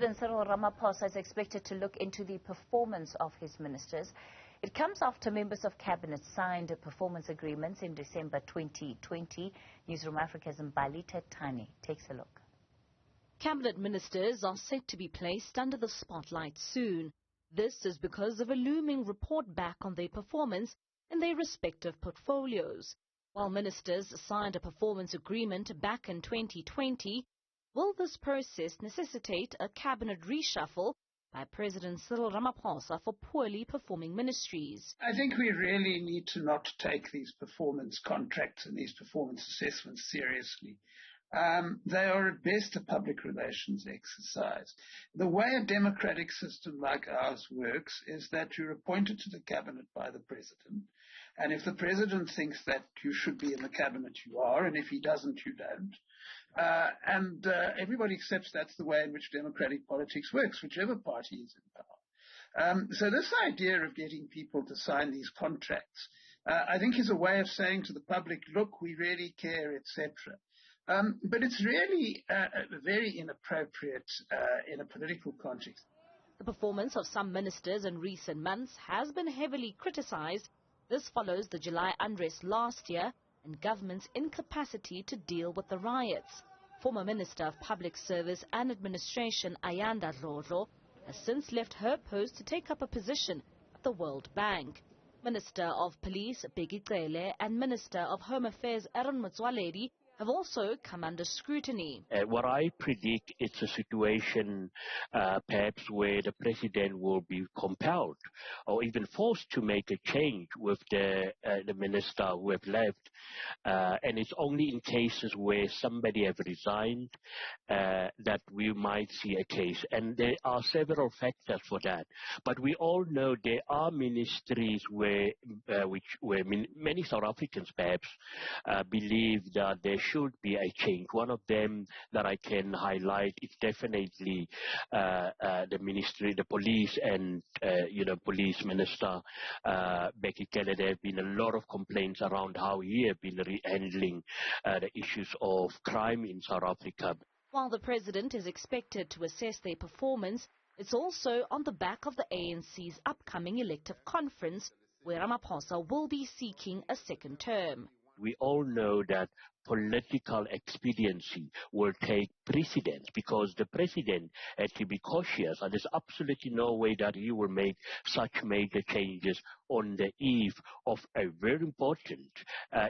President Cyril Ramaphosa is expected to look into the performance of his ministers. It comes after members of cabinet signed performance agreements in December 2020. Newzroom Afrika's Mbali Thethani takes a look. Cabinet ministers are set to be placed under the spotlight soon. This is because of a looming report back on their performance in their respective portfolios. While ministers signed a performance agreement back in 2020, will this process necessitate a cabinet reshuffle by President Cyril Ramaphosa for poorly performing ministries? I think we really need to not take these performance contracts and these performance assessments seriously. They are at best a public relations exercise. The way a democratic system like ours works is that you're appointed to the cabinet by the president, and if the president thinks that you should be in the cabinet, you are, and if he doesn't, you don't. Everybody accepts that's the way in which democratic politics works, whichever party is in power. So this idea of getting people to sign these contracts, I think is a way of saying to the public, look, we really care, etc. But it's really very inappropriate in a political context. The performance of some ministers in recent months has been heavily criticized. This follows the July unrest last year and government's incapacity to deal with the riots. Former Minister of Public Service and Administration Ayanda Dlodlo has since left her post to take up a position at the World Bank. Minister of Police Bheki Cele and Minister of Home Affairs Aaron Motsoaledi have also come under scrutiny. What I predict is a situation perhaps where the president will be compelled or even forced to make a change with the minister who have left. And it's only in cases where somebody have resigned that we might see a case. And there are several factors for that. But we all know there are ministries where many South Africans perhaps believe that there should be a change. One of them that I can highlight is definitely the ministry, the police and police minister Bheki Cele. There have been a lot of complaints around how he has been handling the issues of crime in South Africa. While the president is expected to assess their performance, it's also on the back of the ANC's upcoming elective conference, where Ramaphosa will be seeking a second term. We all know that political expediency will take precedence because the president had to be cautious, and there's absolutely no way that he will make such major changes on the eve of a very important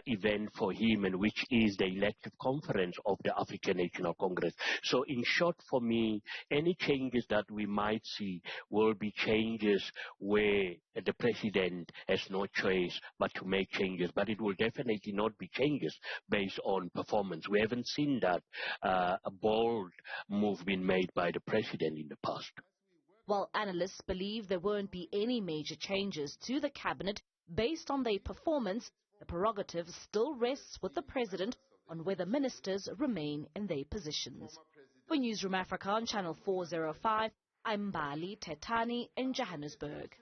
event for him, and which is the elective conference of the African National Congress. So in short, for me, any changes that we might see will be changes where the president has no choice but to make changes, but it will definitely not be changes based on performance. We haven't seen that a bold move being made by the president in the past. While analysts believe there won't be any major changes to the cabinet based on their performance, the prerogative still rests with the president on whether ministers remain in their positions. For Newzroom Afrika on Channel 405, I'm Mbali Thethani in Johannesburg.